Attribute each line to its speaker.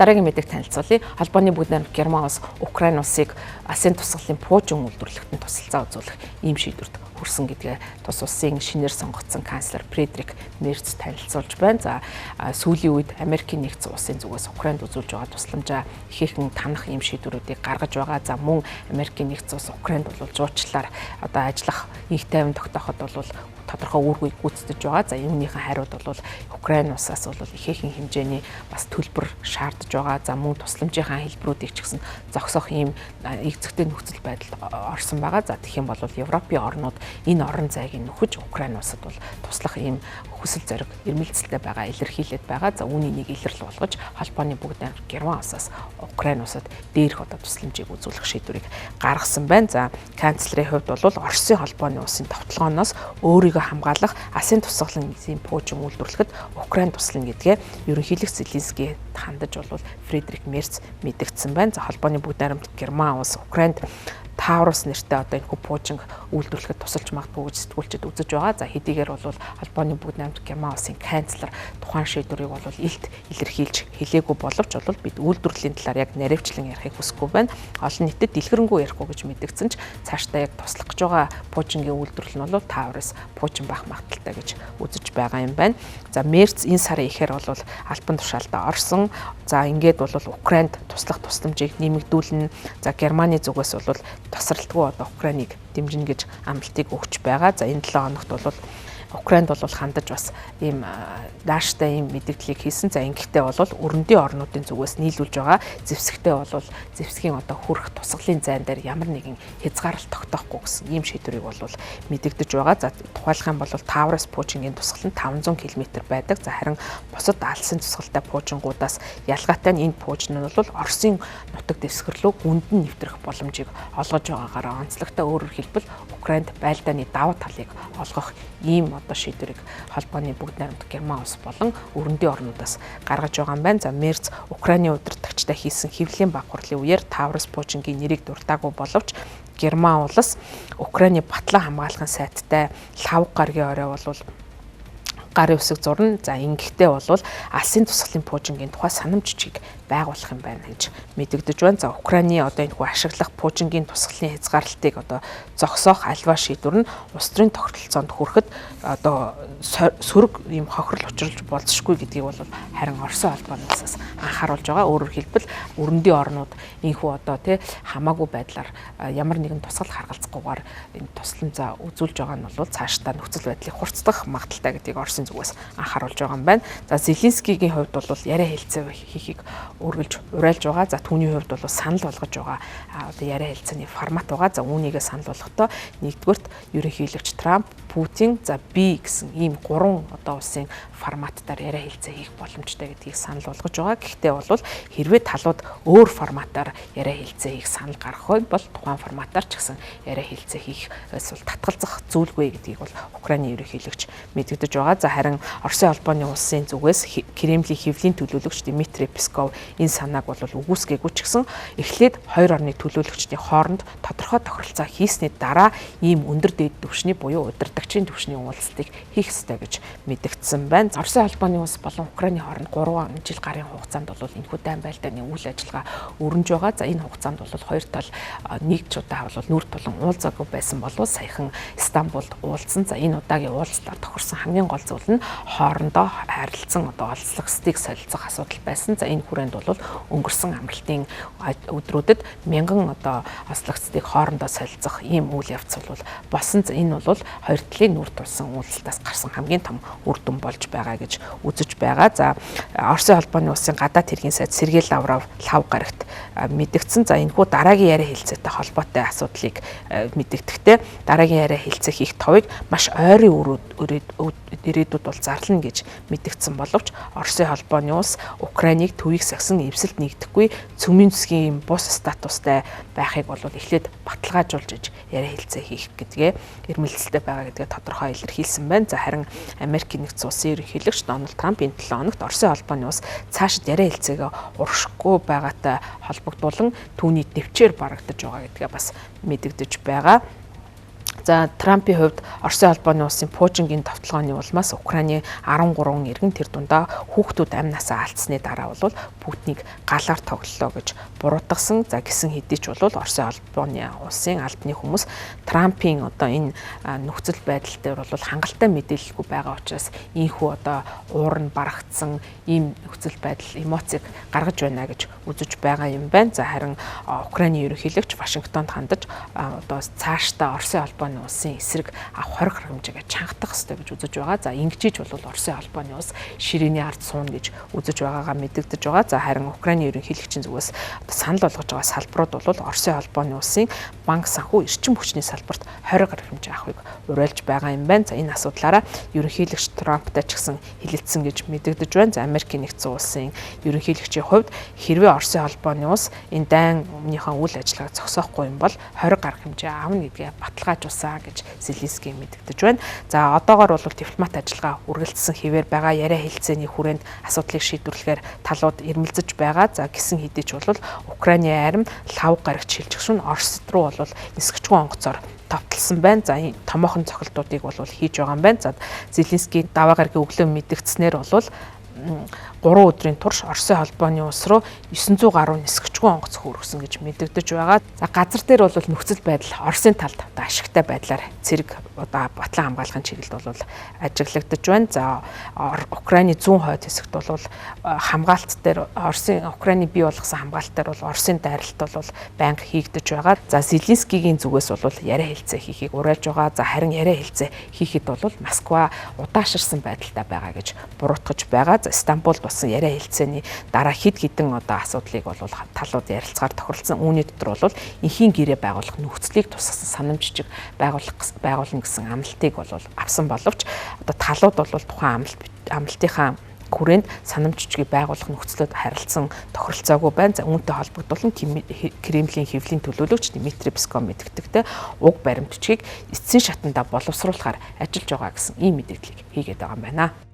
Speaker 1: Дараагийн мэдээг танилцуулъя. Холбооны бүгд найрамд Герман улс Украин улсыг АСЕАН тусгалын пуужин үйлдвэрлэхэд тусалцаа үзүүлэх ийм шийдвэрт хүрсэн гэдгээ тус улсын шинээр сонгогдсон канцлер Фредрик Мерц танилцуулж байна. За сүүлийн үед Америкийн нэгдсэн улсын зүгээс Украинд үзүүлж байгаа тусламжаа ихээхэн танах ийм шийдвэрүүдийг гаргаж байгаа. За мөн Америкийн нэгдсэн улс Украинд бол жуучлалаар одоо ажиллах их тайван тогтооход бол тодорхой үүргийг гүйцэтгэж байгаа. За үүнийхэн хариуд бол Украин улсаас бол ихээхэн хэмжээний бас төлбөр шаардж байгаа. За мөн тусламжийнхаа хэлбэрүүдийг ч гэсэн зогсоох ийм эцэгтэй нөхцөл байдалд орсон байгаа. За тэгэх юм бол Европын орнууд энэ орон зайг нөхөж Украин улсад бол туслах ийм хүсэл зориг эрмэлзэлтэй байгаа илэрхийлээд байгаа. За үүний нэг илэрл болгож холбооны бүгд найрамд Герман улсаас Украин улсад дээрх одоо тусламжийг үзүүлэх шийдвэрийг гаргасан байна. За канцлерийн хувьд бол Оросын холбооны улсын товтлогооноос өөрийгөө хамгаалах АСЕАН тусгалан эзийн пуужин үйлдвэрлэхэд Украин туслана гэдгээ ерөнхийлөгч Зеленский хандаж бол Фредрик Мерц мэдгдсэн байна. За холбооны бүгд найрамд Герман улс Украинд Таурус нэртэй одоо энэ пуужинг үйлдвэрлэхэд тусалж магадгүй гэж сэтгүүлчид үзэж байгаа. За хэдийгээр бол холбооны бүгд найрамд Герман улсын канцлер тухайн шийдвэрийг бол илт илэрхийлж хэлээгүй боловч бол бид үйлдвэрлэлийн талаар яг наривчлан ярихыг хүсэхгүй байна. Олон нийтэд дэлгэрэнгүй ярихгүй гэж мэдгдсэн ч цаашдаа яг туслах гэж байгаа пуужингийн үйлдвэрлэл нь бол Таурус пуужин байх магадaltaй гэж үзэж байгаа юм байна. За Мерц энэ сарын ихээр бол албан тушаалдаа орсон. За ингээд бол Украинд туслах тусламжийг нэмэгдүүлнэ. За Германы зүгээс бол тасралтгүй одоо Украиныг дэмжинэ гэж амлалтыг өгч байгаа. За энэ 7 хоногт бол Украинд бол хандаж бас ийм дааштай ийм мэдээллийг хийсэн. За ингэхдээ бол өрөндийн орнуудын зүгээс нийлүүлж байгаа зэвсэгтэй бол зэвсгийн одоо хүрэх тусгалын зайн дээр ямар нэгэн хязгаарлалт тогтоохгүй гэсэн ийм шийдвэрийг бол мэдэгдэж байгаа. За тухайлах юм бол Таурус пуужингийн тусгал нь 500 км байдаг. За харин бусад алсын тусгалтай пуужингуудаас ялгаатай нь энэ пуужин нь бол Оросын нутаг дэвсгэр рүү гүнд нь нэвтрэх боломжийг олгож байгаагаар онцлогтой өөрөөр хэлбэл Украинд байлдааны давуу талыг олгох ийм одоо шийдвэрийг холбооны бүгд найрамд Герман улс болон өрөндийн орнуудаас гаргаж байгаа юм байна. За Мерц Украины удирдагчтай хийсэн хэвлэлийн баг хурлын үеэр Таурус пуужингийн нэрийг дуртаагүй боловч Герман улс Украины батлан хамгаалахын сайттай лав гаргийн орой бол гарын үсэг зурна. За ингэхдээ бол алсын тусгалын пуужингийн тухай санамж жижиг байгуулах юм байна гэж мэдэгдэж байна. За Украины одоо энэ хүү ашиглах пуужингийн тусгалын хязгаарлалтыг одоо зогсоох альва шийдвэр нь улс төрийн тогтолцоонд хүрэхэд одоо сөрөг ийм хохирол учруулж болзошгүй гэдгийг бол харин Оросын холбооны улсаас анхааруулж байгаа. Өөрөөр хэлбэл өрөндийн орнууд энэ хүү одоо хамаагүй байдлаар ямар нэгэн тусгал харгалзахгүйгээр энэ тусламжаа үзүүлж байгаа нь бол цаашдаа нөхцөл байдлыг хурцдах магадaltaй гэдгийг Оросын зүгээс анхааруулж байгаа юм байна. За Зеленскийгийн хувьд бол яриа хэлцээ хийхийг үргэлж уриалж байгаа. За түүний хувьд бол санал болгож байгаа одоо яриа хэлцээний формат байгаа. За үүнийгээ санал болгохдоо нэгдүгürt ерөнхийлөгч Трамп, Путин, за би гэсэн ийм гурван одоо улсын форматтаар яриа хэлцээ хийх боломжтой гэдгийг санал болгож байгаа. Гэхдээ бол хэрвээ талууд өөр форматаар яриа хэлцээ хийх санал гаргах бол тухайн форматаар ч гэсэн яриа хэлцээ хийх эсвэл татгалзах зүйлгүй гэдгийг бол Украины ерөнхийлөгч мэдэгдэж байгаа. За харин Оросын холбооны улсын зүгээс Кремлийн хэвлэлийн төлөөлөгч Дмитрий Песков энэ санааг бол үгүйсгээгүй ч гэсэн эхлээд хоёр орны төлөөлөгчдийн хооронд тодорхой тохиролцоо хийсний дараа ийм өндөр дээд түвшний буюу удирдагчийн түвшний уулзалтыг хийх ёстой гэж мэдэгдсэн байна. Оросын холбооны улс болон Украины хооронд 3 жил гарын хугацаанд бол энэхүү дайн байлдааны үйл ажиллагаа өрнөж байгаа. За энэ хугацаанд бол хоёр тал нэг ч удаа бол нүр тулан уулзаагүй байсан болов саяхан Стамбулд уулзсан. За энэ удаагийн уулзалтаар тохирсон хамгийн гол зүйл нь хоорондоо харилцан одоо олзлогсдыг солилцох асуудал байсан. За энэ хүрээнд бол өнгөрсөн амралтын өдрүүдэд мянган одоо олзлогсдыг хоорондоо солилцох ийм үйл явц бол болсон. За энэ бол хоёр талын нүр тулсан уулзалтаас гарсан хамгийн том үр дүн болж байгаа гэж үзэж байгаа. За Оросын холбооны улсын гадаад хэргийн сайд Сергей Лавров лав гарагт мэдгдсэн. За энэхүү дараагийн яриа хэлцээтэй холбоотой асуудлыг мэдэгдэхдээ дараагийн яриа хэлцээ хийх товыг маш ойрын ирээдүйд бол зарлана гэж мэдэгдсэн боловч Оросын холбооны улс Украиныг төвийг сагсан эвсэлд нэгдэхгүй цөмийн засгийн бус статустай байхыг бол эхлээд баталгаажуулж яриа хэлцээ хийх гэдгээ эрмэлзэлтэй байгаа гэдгээ тодорхой илэрхийлсэн байна. За харин Америкийн нэгдсэн улсын ерөнхийлөгч Дональд Трамп энэ 7 хоногт Оросын холбооны улс цаашид яриа хэлцээгээ уршихгүй байгаатай холбогдуулан түүний дэвчээр барагдаж байгаа гэдгээ бас мэдэгдэж байгаа. За Трампын хувьд Оросын холбооны улсын Путингийн товтлогооны улмаас Украины 13 иргэн тэр дундаа хүүхдүүд амнасаа алдсны дараа бол Путинийг галаар тоглолоо гэж буруутгасан. За гисэн хэдий ч бол Оросын холбооны улсын албаны хүмүүс Трампын одоо энэ нөхцөл байдал дээр бол хангалттай мэдээлэлгүй байгаа учраас ийхүү одоо уур нь барагдсан ийм нөхцөл байдал эмоцийг гаргаж байна гэж үзэж байгаа юм байна. За харин Украины ерөнхийлөгч Вашингтонд хандаж одоо цаашдаа Оросын холбооны улсын эсрэг авах хориг хэмжээгээ чангадах хэрэгтэй гэж үзэж байгаа. За ингэжиж бол Оросын холбооны улс ширээний ард сууна гэж үзэж байгаагаа мэдэгдэж байгаа. За харин Украины ерөнхийлөгчийн зүгээс санал болгож байгаа салбарууд бол Оросын холбооны улсын банк санхүү эрчим хүчний салбарт хориг хэмжээ авахыг уриалж байгаа юм байна. За энэ асуудлаараа ерөнхийлөгч Трамптай ч гэсэн хилэлцсэн гэж мэдэгдэж байна. За Америкийн нэгдсэн улсын ерөнхийлөгчийн хувьд хэрвээ Оросын холбооны улс энэ дайн өмнөнийхөө үйл ажиллагааг зогсоохгүй юм бол хориг гарах хэмжээ аавна гэдгээ баталгаажуулсан гэж Зеленский мэдэгдэж байна. За одоогоор бол дипломат ажиллагаа үргэлжлсэн хэвээр байгаа. Яриа хэлцээний хүрээнд асуудлыг шийдвэрлэхээр талууд ирмэлзэж байгаа. За гисэн хэдий ч бол Украины арим лав гарагт шилжчихшүүн Оросд руу бол нисгчгүй онгоцоор товтлсон байна. За томоохон цохилтуудыг бол хийж байгаа юм байна. За Зеленский даваа гарагийн өглөө мэдгдснээр бол 3 өдрийн турш Оросын холбооны улс руу 900 гаруй нисгчгүй онгоц хөргсөн гэж мэдэгдэж байгаа. За газар дээр бол нөхцөл байдал Оросын талд ашигтай байдлаар цэрэг одоо батлан хамгаалахын чиглэлд бол ажиглагдаж байна. За Украины зүүн хойд хэсэгт бол хамгаалт дээр Оросын Украины бий болгосон хамгаалт дээр бол Оросын дайралт бол байнга хийгдэж байгаа. За Зеленскийгийн зүгээс бол яриа хэлцээ хийхийг уриалж байгаа. За харин яриа хэлцээ хийхэд бол Москва удаашрсан байдалтай байгаа гэж буруутгаж байгаа. За Стамбулд болсон яриа хэлцээний дараа хэд хэдэн одоо асуудлыг бол талууд ярилцгаар тохиролцсон. Үүний дотор бол эхийн гэрээ байгуулах нөхцөлийг тусгасан санамжчиг байгуулна гэсэн амлалтыг бол авсан боловч одоо талууд бол тухайн амлалтынхаа хүрээнд санамжчгийг байгуулах нөхцлөд харилцсан тохиролцоогүй байна. За үүнтэй холбогдуулан Кремлийн хэвлийн төлөөлөгч Дмитрий Песков мэдгдэгтэй уг баримт бичгийг эцсийн шатанда боловсруулахаар ажиллаж байгаа гэсэн ийм мэдээллийг хийгээд байгаа юм байна.